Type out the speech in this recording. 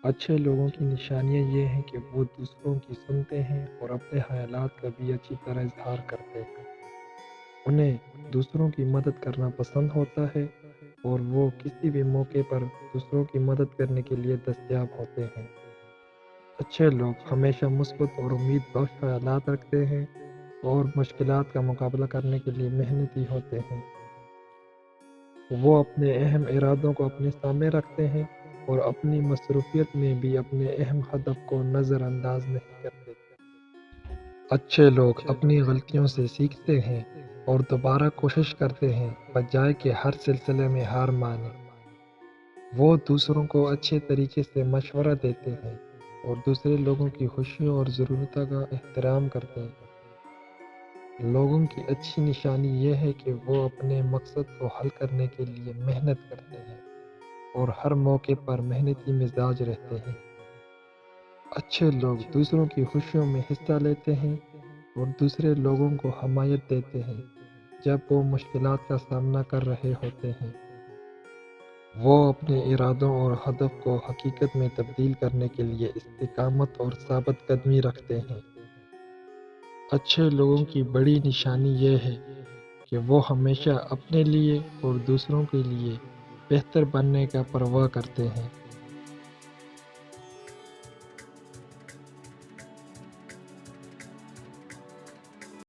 اچھے لوگوں کی نشانیاں یہ ہیں کہ وہ دوسروں کی سنتے ہیں اور اپنے خیالات کا بھی اچھی طرح اظہار کرتے ہیں۔ انہیں دوسروں کی مدد کرنا پسند ہوتا ہے اور وہ کسی بھی موقع پر دوسروں کی مدد کرنے کے لیے دستیاب ہوتے ہیں۔ اچھے لوگ ہمیشہ مثبت اور امید بخش خیالات رکھتے ہیں اور مشکلات کا مقابلہ کرنے کے لیے محنتی ہوتے ہیں۔ وہ اپنے اہم ارادوں کو اپنے سامنے رکھتے ہیں اور اپنی مصروفیت میں بھی اپنے اہم ہدف کو نظر انداز نہیں کرتے۔ اچھے لوگ اپنی غلطیوں سے سیکھتے ہیں اور دوبارہ کوشش کرتے ہیں بجائے کہ ہر سلسلے میں ہار مانیں۔ وہ دوسروں کو اچھے طریقے سے مشورہ دیتے ہیں اور دوسرے لوگوں کی خوشیوں اور ضرورتوں کا احترام کرتے ہیں۔ لوگوں کی اچھی نشانی یہ ہے کہ وہ اپنے مقصد کو حل کرنے کے لیے محنت کرتے ہیں اور ہر موقع پر محنتی مزاج رہتے ہیں۔ اچھے لوگ دوسروں کی خوشیوں میں حصہ لیتے ہیں اور دوسرے لوگوں کو حمایت دیتے ہیں جب وہ مشکلات کا سامنا کر رہے ہوتے ہیں۔ وہ اپنے ارادوں اور ہدف کو حقیقت میں تبدیل کرنے کے لیے استقامت اور ثابت قدمی رکھتے ہیں۔ اچھے لوگوں کی بڑی نشانی یہ ہے کہ وہ ہمیشہ اپنے لیے اور دوسروں کے لیے بہتر بننے کا پرواہ کرتے ہیں۔